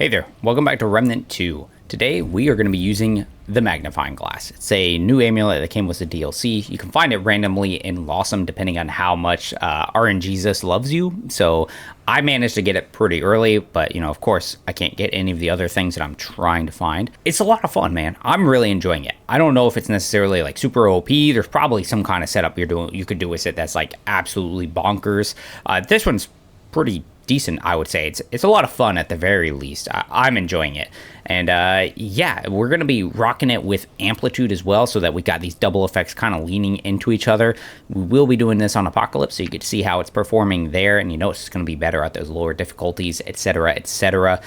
Hey there, welcome back to Remnant 2. Today we are going to be using the Magnifying Glass. It's a new amulet that came with the DLC. You can find it randomly in Lawsome depending on how much RNGesus loves you. So I managed to get it pretty early, but of course I can't get any of the other things that I'm trying to find. It's a lot of fun, man. I'm really enjoying it. I don't know if it's necessarily like super OP. There's probably some kind of setup you could do with it that's like absolutely bonkers. This one's pretty decent, I would say. It's a lot of fun at the very least. I'm enjoying it. And yeah, we're going to be rocking it with amplitude as well, so that we got these double effects kind of leaning into each other. We will be doing this on Apocalypse, so you get to see how it's performing there, and it's going to be better at those lower difficulties, etc., etc.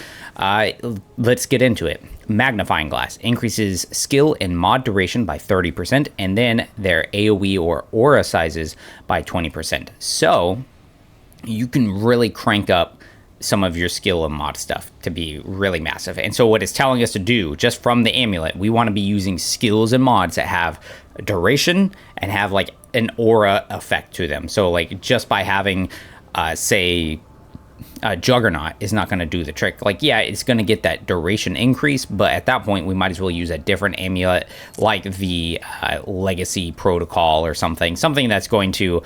Let's get into it. Magnifying Glass increases skill and mod duration by 30%, and then their AoE or aura sizes by 20%. So you can really crank up some of your skill and mod stuff to be really massive. And so what it's telling us to do, just from the amulet, we want to be using skills and mods that have duration and have like an aura effect to them. So like just by having, say, Juggernaut is not going to do the trick. Like, yeah, it's going to get that duration increase, but at that point we might as well use a different amulet like the Legacy Protocol or something that's going to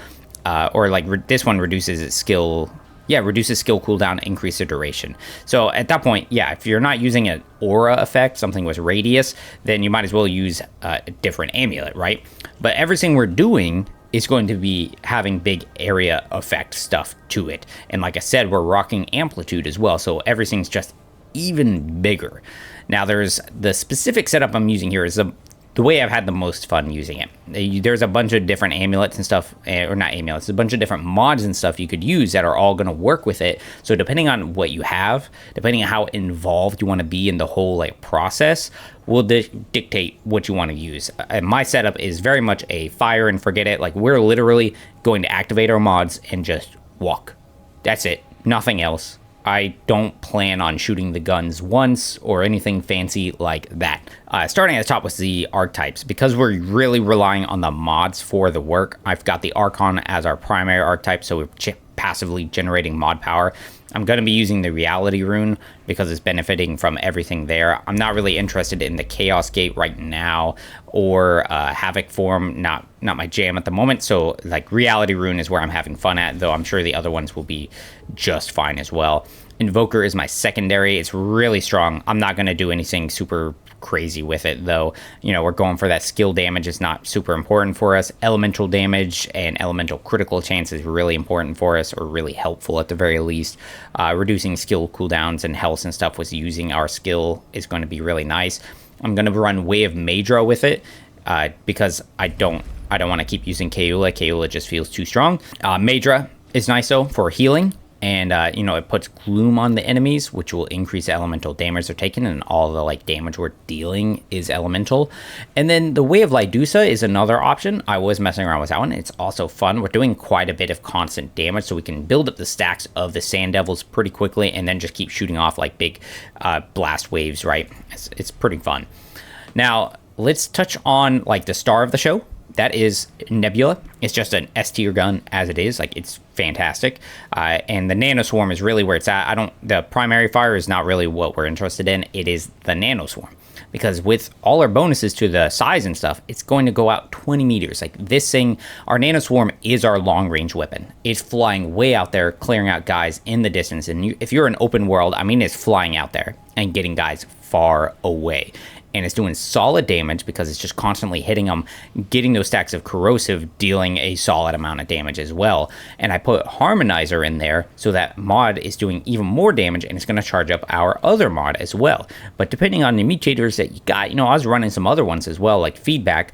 or like this one reduces its skill. Yeah, reduces skill cooldown, increase the duration. So at that point, yeah, if you're not using an aura effect, something with radius, then you might as well use a different amulet, right? But everything we're doing is going to be having big area effect stuff to it. And like I said, we're rocking amplitude as well, so everything's just even bigger. Now there's the specific setup I'm using here is the way I've had the most fun using it. There's a bunch of different amulets and stuff, or not amulets, a bunch of different mods and stuff you could use that are all going to work with it. So depending on what you have, depending on how involved you want to be in the whole like process, will dictate what you want to use. And my setup is very much a fire and forget it. Like, we're literally going to activate our mods and just walk. That's it. Nothing else. I don't plan on shooting the guns once or anything fancy like that. Starting at the top with the archetypes, because we're really relying on the mods for the work, I've got the Archon as our primary archetype, so we're passively generating mod power. I'm going to be using the Reality Rune because it's benefiting from everything there. I'm not really interested in the Chaos Gate right now, or Havoc Form, not my jam at the moment. So like Reality Rune is where I'm having fun at, though I'm sure the other ones will be just fine as well. Invoker is my secondary. It's really strong. I'm not going to do anything super crazy with it, though. We're going for that skill damage. It's not super important for us. Elemental damage and elemental critical chance is really important for us, or really helpful at the very least. Reducing skill cooldowns and health and stuff with using our skill is going to be really nice. I'm going to run Way of Maedra with it because I don't want to keep using Keula. Keula just feels too strong. Maedra is nice though for healing. And, it puts gloom on the enemies, which will increase elemental damage they're taking, and all the, damage we're dealing is elemental. And then the Way of Lydusa is another option. I was messing around with that one. It's also fun. We're doing quite a bit of constant damage, so we can build up the stacks of the Sand Devils pretty quickly, and then just keep shooting off, big blast waves, right? It's pretty fun. Now, let's touch on, the star of the show. That is Nebula. It's just an S tier gun as it is. It's fantastic. And the Nano Swarm is really where it's at. The primary fire is not really what we're interested in. It is the Nano Swarm. Because with all our bonuses to the size and stuff, it's going to go out 20 meters. This thing, our Nano Swarm is our long range weapon. It's flying way out there, clearing out guys in the distance. And if you're in open world, it's flying out there and getting guys far away. And it's doing solid damage because it's just constantly hitting them, getting those stacks of corrosive, dealing a solid amount of damage as well. And I put Harmonizer in there so that mod is doing even more damage, and it's going to charge up our other mod as well. But depending on the mutators that you got, I was running some other ones as well, like Feedback,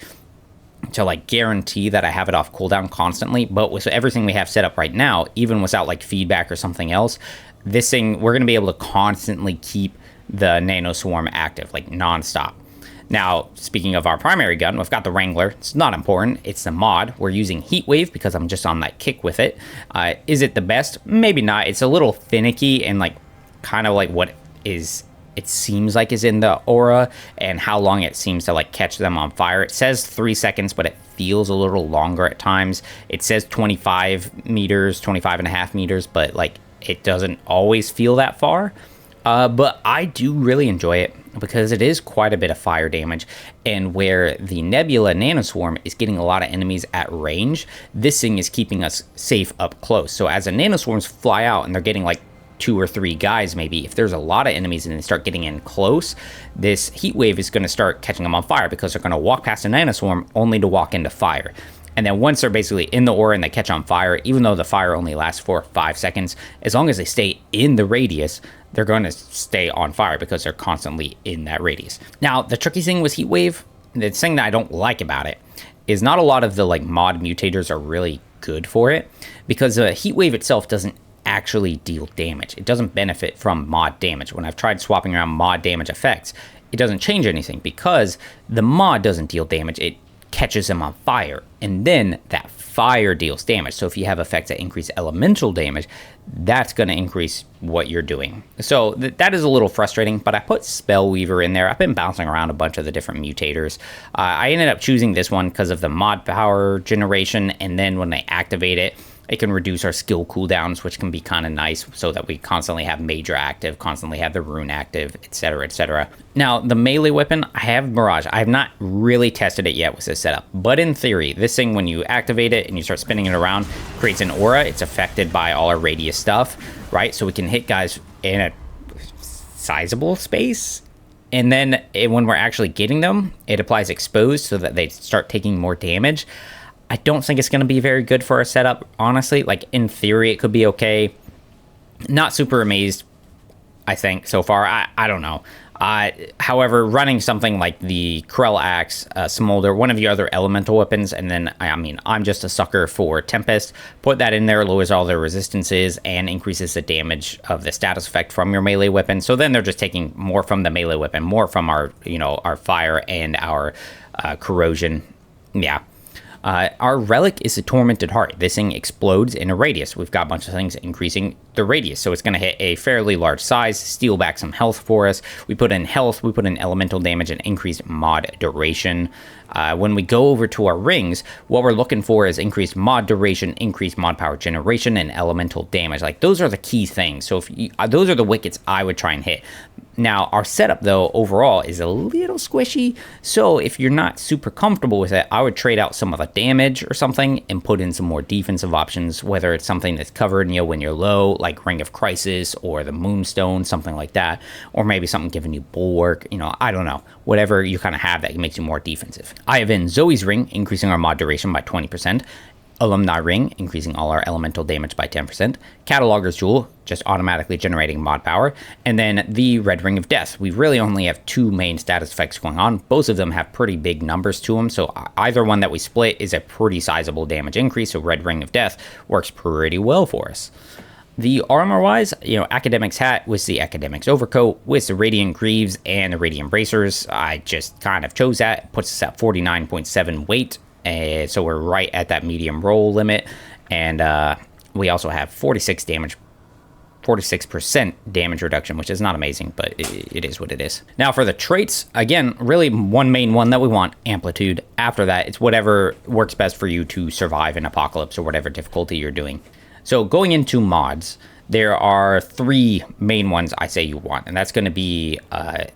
to guarantee that I have it off cooldown constantly. But with everything we have set up right now, even without Feedback or something else, this thing, we're going to be able to constantly keep the Nano Swarm active, non-stop. Now, speaking of our primary gun, we've got the Wrangler. It's not important. It's the mod. We're using Heatwave because I'm just on that kick with it. Is it the best? Maybe not. It's a little finicky and kind of what it seems like is in the aura, and how long it seems to catch them on fire. It says 3 seconds, but it feels a little longer at times. It says 25 meters, 25 and a half meters, but it doesn't always feel that far. But I do really enjoy it because it is quite a bit of fire damage, and where the Nebula Nano Swarm is getting a lot of enemies at range, this thing is keeping us safe up close. So as the Nano Swarms fly out and they're getting like 2 or 3 guys maybe, if there's a lot of enemies and they start getting in close, this heat wave is going to start catching them on fire because they're going to walk past a Nano Swarm only to walk into fire. And then once they're basically in the aura and they catch on fire, even though the fire only lasts for 5 seconds, as long as they stay in the radius, they're going to stay on fire because they're constantly in that radius. Now, the tricky thing with Heat Wave, the thing that I don't like about it, is not a lot of the like mod mutators are really good for it, because the Heat Wave itself doesn't actually deal damage. It doesn't benefit from mod damage. When I've tried swapping around mod damage effects, it doesn't change anything because the mod doesn't deal damage. It catches them on fire, and then that fire deals damage. So if you have effects that increase elemental damage, that's going to increase what you're doing. So that is a little frustrating, but I put Spellweaver in there. I've been bouncing around a bunch of the different mutators. I ended up choosing this one because of the mod power generation, and then when they activate it, it can reduce our skill cooldowns, which can be kind of nice so that we constantly have Major active, constantly have the Rune active, etc., etc. Now, the melee weapon, I have Mirage. I have not really tested it yet with this setup, but in theory, this thing, when you activate it and you start spinning it around, creates an aura. It's affected by all our radius stuff, right? So we can hit guys in a sizable space. And then when we're actually getting them, it applies Exposed so that they start taking more damage. I don't think it's going to be very good for our setup, honestly. Like, in theory, it could be okay. Not super amazed, I think, so far. I don't know. However, running something like the Krell Axe, Smolder, one of your other elemental weapons, and then, I mean, I'm just a sucker for Tempest. Put that in there, lowers all their resistances, and increases the damage of the status effect from your melee weapon. So then they're just taking more from the melee weapon, more from our, our fire and our corrosion. Yeah. Our relic is a Tormented Heart. This thing explodes in a radius. We've got a bunch of things increasing the radius, so it's going to hit a fairly large size, steal back some health for us. We put in health, we put in elemental damage, and increased mod duration. When we go over to our rings, what we're looking for is increased mod duration, increased mod power generation, and elemental damage. Like, those are the key things. So those are the wickets I would try and hit. Now, our setup, though, overall is a little squishy, so if you're not super comfortable with it, I would trade out some of the damage or something and put in some more defensive options, whether it's something that's covered, when you're low, like Ring of Crisis or the Moonstone, something like that, or maybe something giving you Bulwark, I don't know, whatever you kind of have that makes you more defensive. I have in Zoe's Ring, increasing our mod duration by 20%, Alumni Ring, increasing all our elemental damage by 10%, Cataloger's Jewel, just automatically generating mod power, and then the Red Ring of Death. We really only have 2 main status effects going on. Both of them have pretty big numbers to them, so either one that we split is a pretty sizable damage increase, so Red Ring of Death works pretty well for us. The armor-wise, Academic's Hat with the Academic's Overcoat, with the Radiant Greaves and the Radiant Bracers. I just kind of chose that. It puts us at 49.7 weight. So we're right at that medium roll limit, and we also have 46% damage reduction, which is not amazing, but it is what it is. Now for the traits, again, really one main one that we want, Amplitude. After that, it's whatever works best for you to survive in Apocalypse or whatever difficulty you're doing. So going into mods, there are 3 main ones I say you want, and that's going to be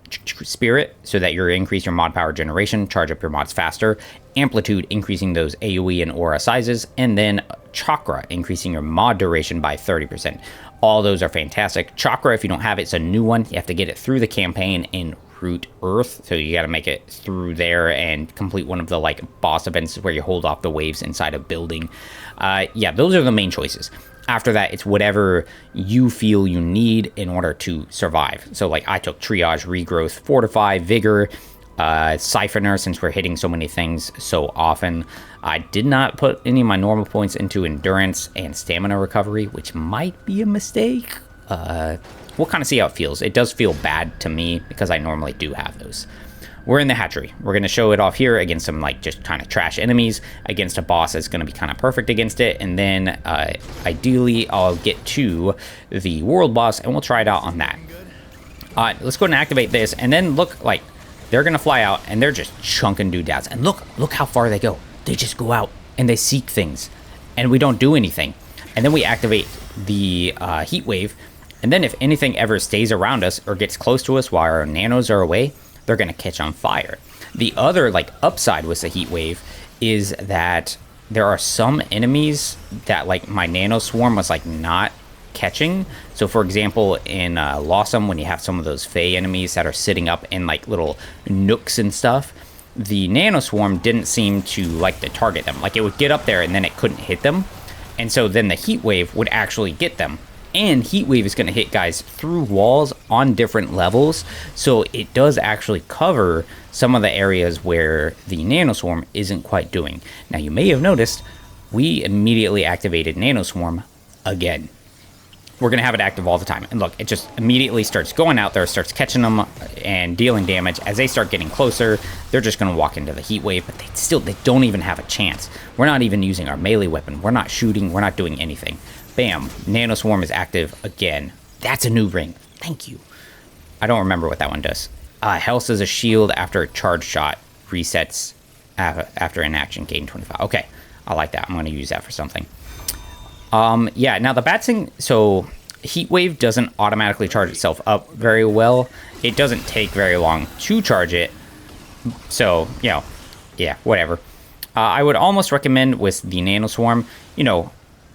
Spirit, so that you increase your mod power generation, charge up your mods faster, Amplitude, increasing those AoE and aura sizes, and then Chakra, increasing your mod duration by 30%. All those are fantastic. Chakra, if you don't have it, it's a new one. You have to get it through the campaign in Root Earth, so you got to make it through there and complete one of the boss events where you hold off the waves inside a building. Yeah, those are the main choices. After that, it's whatever you feel you need in order to survive. So I took Triage, Regrowth, Fortify, Vigor, Siphoner, since we're hitting so many things so often. I did not put any of my normal points into Endurance and Stamina Recovery, which might be a mistake. We'll kind of see how it feels. It does feel bad to me because I normally do have those. We're in the Hatchery. We're going to show it off here against some just kind of trash enemies, against a boss that's going to be kind of perfect against it, and then ideally I'll get to the world boss and we'll try it out on that. Let's go and activate this, and then look, they're going to fly out and they're just chunking doodads, and look how far they go. They just go out and they seek things and we don't do anything, and then we activate the heat wave, And then if anything ever stays around us or gets close to us while our nanos are away, they're going to catch on fire. The other like upside with the heat wave is that there are some enemies that like my Nano Swarm was like not catching. So for example, in Loadout, when you have some of those Fey enemies that are sitting up in like little nooks and stuff, the Nano Swarm didn't seem to like to target them. Like it would get up there and then it couldn't hit them. And so then the heat wave would actually get them. And heat wave is going to hit guys through walls on different levels. So it does actually cover some of the areas where the Nano Swarm isn't quite doing. Now you may have noticed we immediately activated Nano Swarm again. We're going to have it active all the time. And look, it just immediately starts going out there, starts catching them and dealing damage. As they start getting closer, they're just going to walk into the heat wave, but they don't even have a chance. We're not even using our melee weapon. We're not shooting. We're not doing anything. Bam, Nano Swarm is active again. That's a new ring. Thank you. I don't remember what that one does. Health as a shield after a charge shot resets after an action gain 25. Okay, I like that. I'm going to use that for something. Yeah, now the bad thing, so heat wave doesn't automatically charge itself up very well. It doesn't take very long to charge it. So, you know, yeah, whatever. I would almost recommend with the Nano Swarm, you know,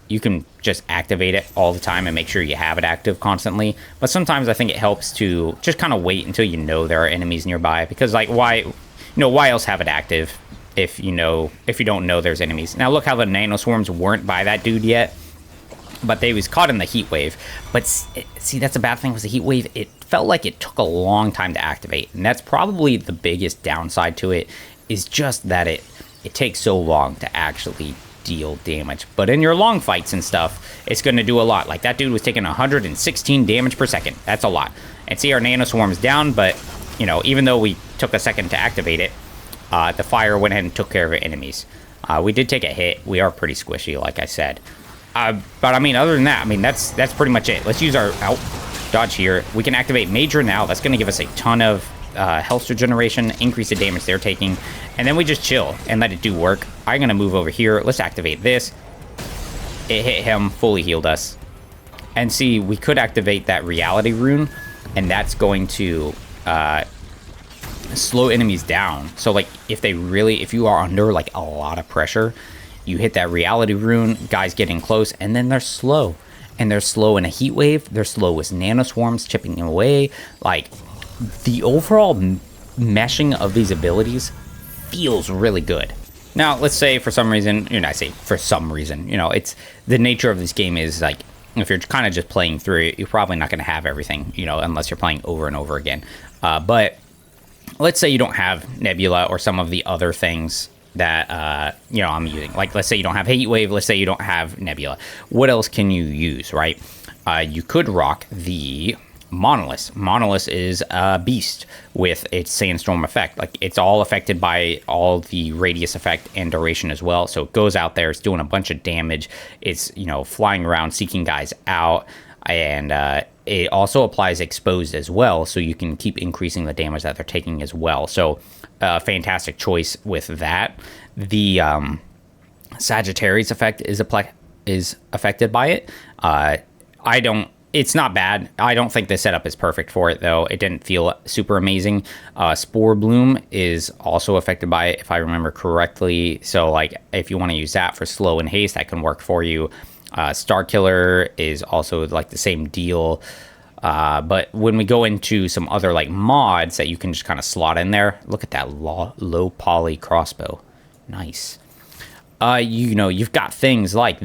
you can just activate it all the time and make sure you have it active constantly. But sometimes I think it helps to just kind of wait until you know there are enemies nearby, because like why else have it active if you don't know there's enemies. Now look how the Nano Swarms weren't by that dude yet, but they was caught in the heat wave. But see, that's a bad thing with the heat wave. It felt like it took a long time to activate, and that's probably the biggest downside to it, is just that it takes so long to actually deal damage. But in your long fights and stuff, it's going to do a lot. Like that dude was taking 116 damage per second. That's a lot. And see, our Nano Swarm's down, but you know, even though we took a second to activate it, the fire went ahead and took care of our enemies. We did take a hit. We are pretty squishy, like I said. But I mean, other than that, I mean, that's pretty much it. Let's use our dodge here. We can activate Major now. That's going to give us a ton of health regeneration, increase the damage they're taking, and then we just chill and let it do work. I'm going to move over here. Let's activate this. It hit him, fully healed us. And see, we could activate that reality rune, and that's going to slow enemies down. So like if you are under like a lot of pressure, you hit that reality rune, guys getting close, and then they're slow. And they're slow in a heat wave. They're slow with Nano Swarms chipping them away. Like, the overall meshing of these abilities feels really good. Now, let's say for some reason, it's the nature of this game is like, if you're kind of just playing through it, you're probably not going to have everything, unless you're playing over and over again. But let's say you don't have Nebula or some of the other things that, I'm using. Like, let's say you don't have Heat Wave. Let's say you don't have Nebula. What else can you use, right? You could rock the Monolith. Monolith is a beast with its Sandstorm effect. Like, it's all affected by all the radius effect and duration as well. So it goes out there, it's doing a bunch of damage. It's, flying around, seeking guys out. And it also applies exposed as well. So you can keep increasing the damage that they're taking as well. So fantastic choice with that. The Sagittarius effect is affected by it. It's not bad. I don't think the setup is perfect for it, though. It didn't feel super amazing. Spore Bloom is also affected by it, if I remember correctly. So, like, if you want to use that for slow and haste, that can work for you. Star Killer is also, like, the same deal. But when we go into some other, like, mods that you can just kind of slot in there, look at that low poly crossbow. Nice. You've got things like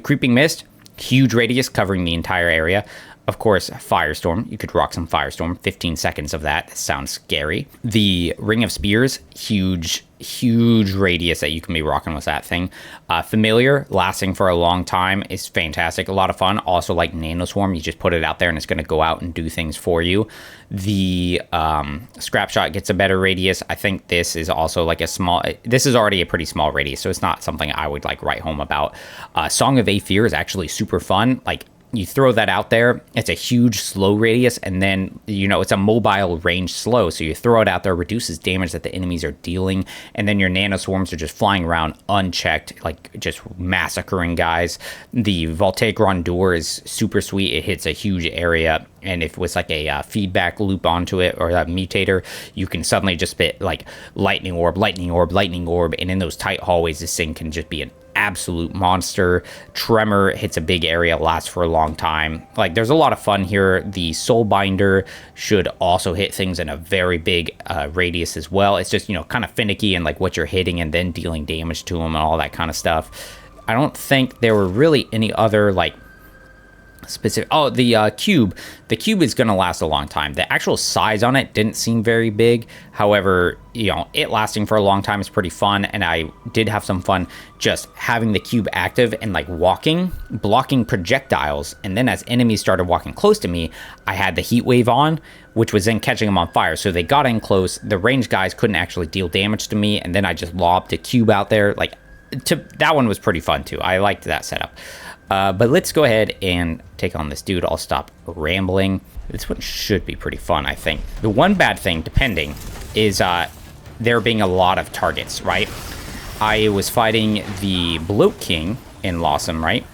Creeping Mist. Huge radius covering the entire area. Of course, Firestorm. You could rock some Firestorm. 15 seconds of that. That sounds scary. The Ring of Spears. Huge radius that you can be rocking with that thing. Familiar, lasting for a long time, is fantastic. A lot of fun. Also, like Nano Swarm, you just put it out there and it's going to go out and do things for you. The Scrap Shot gets a better radius. I think this is also like this is already a pretty small radius, so it's not something I would like write home about. Song of Aether is actually super fun. Like, You throw that out there. It's a huge slow radius, and then, you know, it's a mobile range slow. So you throw it out there, reduces damage that the enemies are dealing, and then your Nano Swarms are just flying around unchecked, like just massacring guys. The Voltaic Rondeur is super sweet. It hits a huge area, and if it was like a feedback loop onto it, or a mutator, you can suddenly just spit like lightning orb, lightning orb, lightning orb, and in those tight hallways, this thing can just be an absolute monster. Tremor hits a big area, lasts for a long time. Like, there's a lot of fun here. The Soulbinder should also hit things in a very big radius as well. It's just, you know, kind of finicky and like what you're hitting and then dealing damage to them and all that kind of stuff. I don't think there were really any other like specific. Oh, the cube. The cube is going to last a long time. The actual size on it didn't seem very big. However, you know, it lasting for a long time is pretty fun, and I did have some fun just having the cube active and like walking, blocking projectiles, and then as enemies started walking close to me, I had the heat wave on, which was then catching them on fire. So they got in close. The ranged guys couldn't actually deal damage to me, and then I just lobbed a cube out there. Like, that one was pretty fun too. I liked that setup. But let's go ahead and take on this dude. I'll stop rambling. This one should be pretty fun, I think. The one bad thing, depending, is there being a lot of targets, right? I was fighting the Bloat King in Lawsome, right?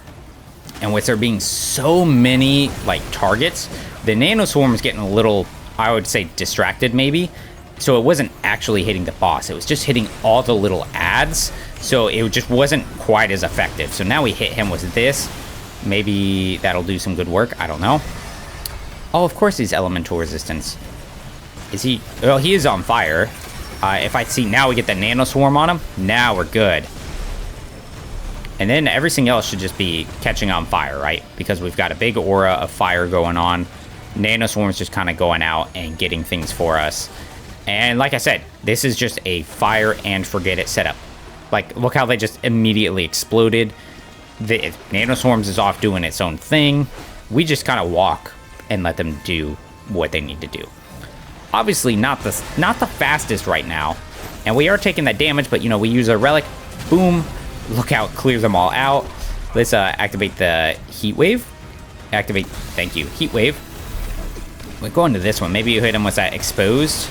And with there being so many, like, targets, the Nano Swarm was getting a little, I would say, distracted, maybe. So it wasn't actually hitting the boss. It was just hitting all the little ads. So it just wasn't quite as effective. So now we hit him with this. Maybe that'll do some good work. I don't know. Oh, of course he's elemental resistance. Is he? Well, he is on fire. If I see, now we get the Nano Swarm on him. Now we're good. And then everything else should just be catching on fire, right? Because we've got a big aura of fire going on. Nano Swarm's just kind of going out and getting things for us. And like I said, this is just a fire and forget it setup. Like, look how they just immediately exploded. The Nano Swarms is off doing its own thing. We just kind of walk and let them do what they need to do. Obviously, not the fastest right now. And we are taking that damage, but, you know, we use a relic. Boom. Look how it clears them all out. Let's activate the heat wave. Activate, thank you, heat wave. We're going to this one. Maybe you hit him with that exposed.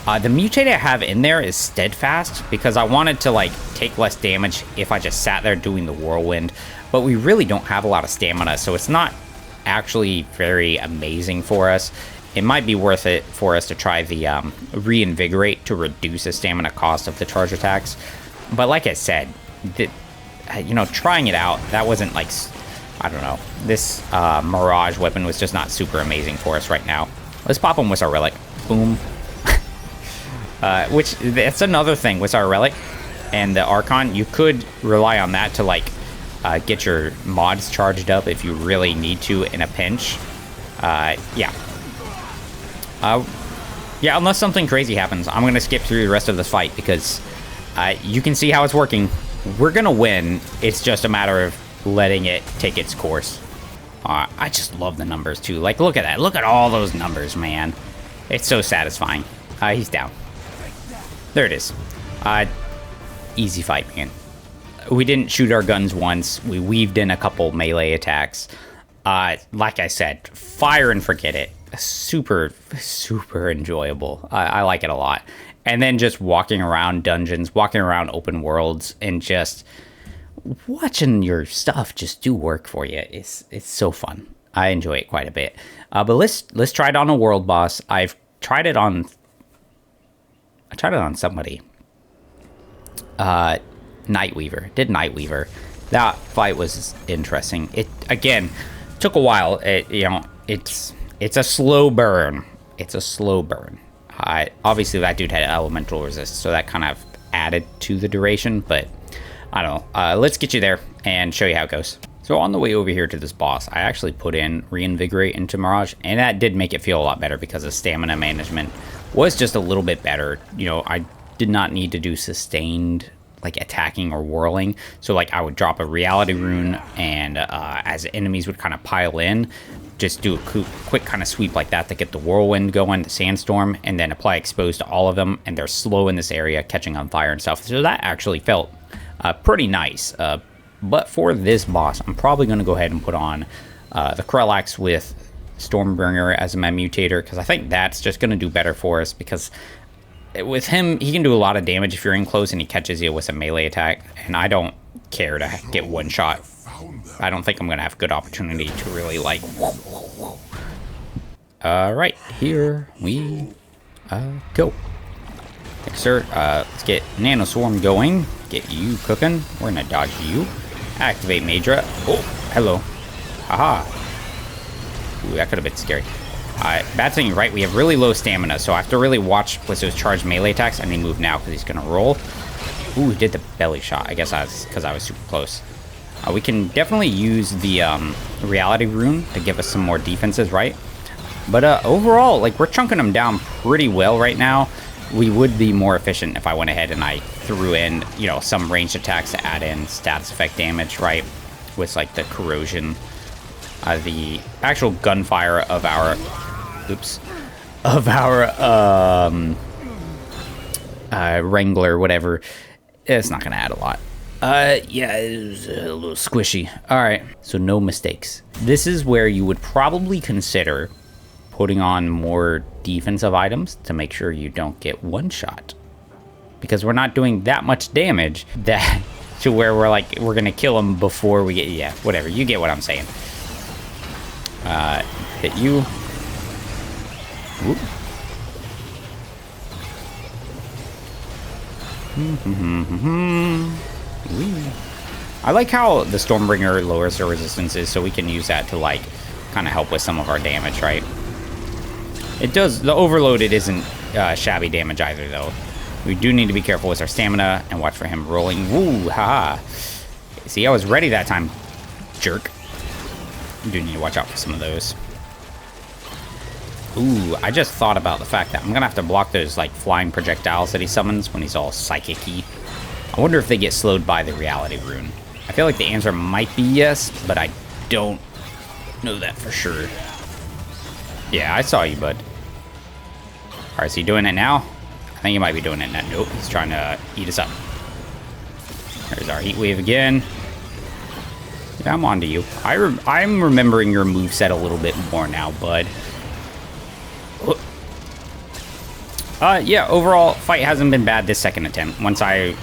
The mutate I have in there is steadfast because I wanted to like take less damage if I just sat there doing the whirlwind, but we really don't have a lot of stamina, so it's not actually very amazing for us. It might be worth it for us to try the reinvigorate to reduce the stamina cost of the charge attacks, but like I said, you know, trying it out, that wasn't like, I don't know, this Mirage weapon was just not super amazing for us right now. Let's pop him with our relic. Boom. Which, that's another thing with our relic and the Archon. You could rely on that to, like, get your mods charged up if you really need to in a pinch. Yeah, unless something crazy happens, I'm going to skip through the rest of this fight because you can see how it's working. We're going to win. It's just a matter of letting it take its course. I just love the numbers, too. Like, look at that. Look at all those numbers, man. It's so satisfying. He's down. There it is. Easy fight, man. We didn't shoot our guns once. We weaved in a couple melee attacks. Like I said, fire and forget it. Super, super enjoyable. I like it a lot. And then just walking around dungeons, walking around open worlds, and just watching your stuff just do work for you. It's so fun. I enjoy it quite a bit. But let's try it on a world boss. I've tried it on... I tried it on somebody. Nightweaver. Did Nightweaver. That fight was interesting. It, again, took a while. You know, it's a slow burn. It's a slow burn. Obviously, that dude had elemental resist, so that kind of added to the duration, but I don't know. Let's get you there and show you how it goes. So on the way over here to this boss, I actually put in Reinvigorate into Mirage, and that did make it feel a lot better because the stamina management was just a little bit better. You know, I did not need to do sustained, like, attacking or whirling. So, like, I would drop a reality rune, and as enemies would kind of pile in, just do a quick kind of sweep like that to get the whirlwind going, the sandstorm, and then apply expose to all of them, and they're slow in this area, catching on fire and stuff. So that actually felt pretty nice. But for this boss, I'm probably going to go ahead and put on the Krellax with Stormbringer as my mutator, because I think that's just going to do better for us, because with him, he can do a lot of damage if you're in close and he catches you with a melee attack, and I don't care to get one shot. I don't think I'm going to have a good opportunity to really, like... Alright, here we go. Yes, sir. Let's get Nano Swarm going. Get you cooking. We're going to dodge you. Activate Madra. Oh, hello. Haha. Ooh, that could have been scary. Bad thing, right? We have really low stamina, so I have to really watch with those charged melee attacks. I need to move now because he's going to roll. Ooh, he did the belly shot. I guess that's because I was super close. We can definitely use the reality rune to give us some more defenses, right? But overall, like, we're chunking them down pretty well right now. We would be more efficient if I went ahead and I threw in, you know, some ranged attacks to add in status effect damage, right? With, like, the corrosion. The actual gunfire of our... Oops. Of our Wrangler, whatever. It's not going to add a lot. Yeah, it was a little squishy. Alright, so no mistakes. This is where you would probably consider putting on more defensive items to make sure you don't get one shot. Because we're not doing that much damage that to where we're like, we're gonna kill him before we get, yeah, whatever. You get what I'm saying. Hit you. Whoop. I like how the Stormbringer lowers their resistances, so we can use that to, like, kind of help with some of our damage, right? It does, the overloaded isn't shabby damage either, though. We do need to be careful with our stamina and watch for him rolling. Woo, haha. See, I was ready that time, jerk. You do need to watch out for some of those. Ooh, I just thought about the fact that I'm gonna have to block those, like, flying projectiles that he summons when he's all psychic-y. I wonder if they get slowed by the reality rune. I feel like the answer might be yes, but I don't know that for sure. Yeah, I saw you, bud. Alright, is he doing it now? I think he might be doing it now. Nope, he's trying to eat us up. There's our heat wave again. Yeah, I'm on to you. I'm remembering your moveset a little bit more now, bud. Yeah, overall, fight hasn't been bad this second attempt. Once I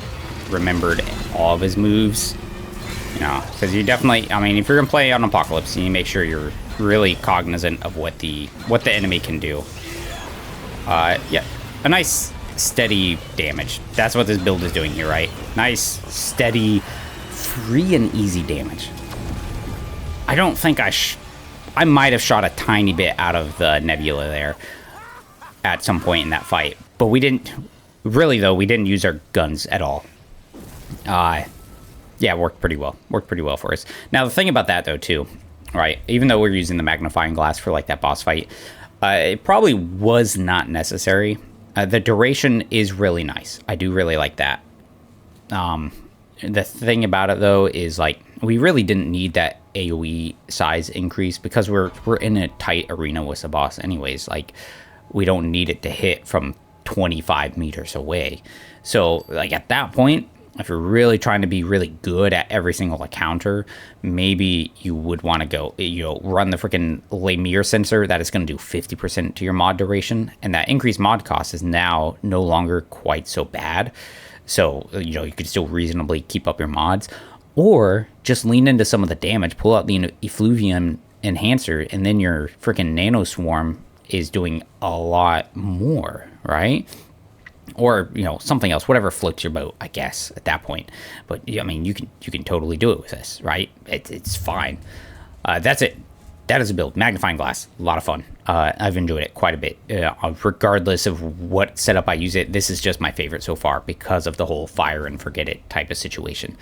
remembered all of his moves, you know, because you definitely, I mean, if you're gonna play on Apocalypse, you need to make sure you're really cognizant of what the enemy can do. Yeah, a nice steady damage. That's what this build is doing here, right? Nice, steady, free and easy damage. I don't think I might have shot a tiny bit out of the nebula there at some point in that fight, but we didn't really, though. We didn't use our guns at all. Yeah, it worked pretty well for us. Now the thing about that, though, too, right, even though we're using the magnifying glass for, like, that boss fight, it probably was not necessary. The duration is really nice. I do really like that. The thing about it, though, is, like, we really didn't need that AoE size increase because we're in a tight arena with the boss anyways. Like, we don't need it to hit from 25 meters away. So, like, at that point, if you're really trying to be really good at every single encounter, maybe you would want to go, you know, run the freaking Lemire sensor that is going to do 50% to your mod duration. And that increased mod cost is now no longer quite so bad. So, you know, you could still reasonably keep up your mods. Or just lean into some of the damage, pull out the Effluvium Enhancer, and then your freaking Nano Swarm is doing a lot more, right? Or, you know, something else, whatever floats your boat, I guess, at that point. But, I mean, you can totally do it with this, right? It's fine. That's it. That is a build. Magnifying Glass. A lot of fun. I've enjoyed it quite a bit. Regardless of what setup I use it, this is just my favorite so far because of the whole fire and forget it type of situation.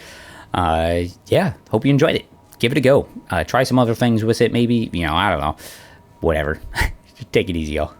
Yeah, hope you enjoyed it. Give it a go. Try some other things with it, maybe. You know, I don't know. Whatever. Take it easy, y'all.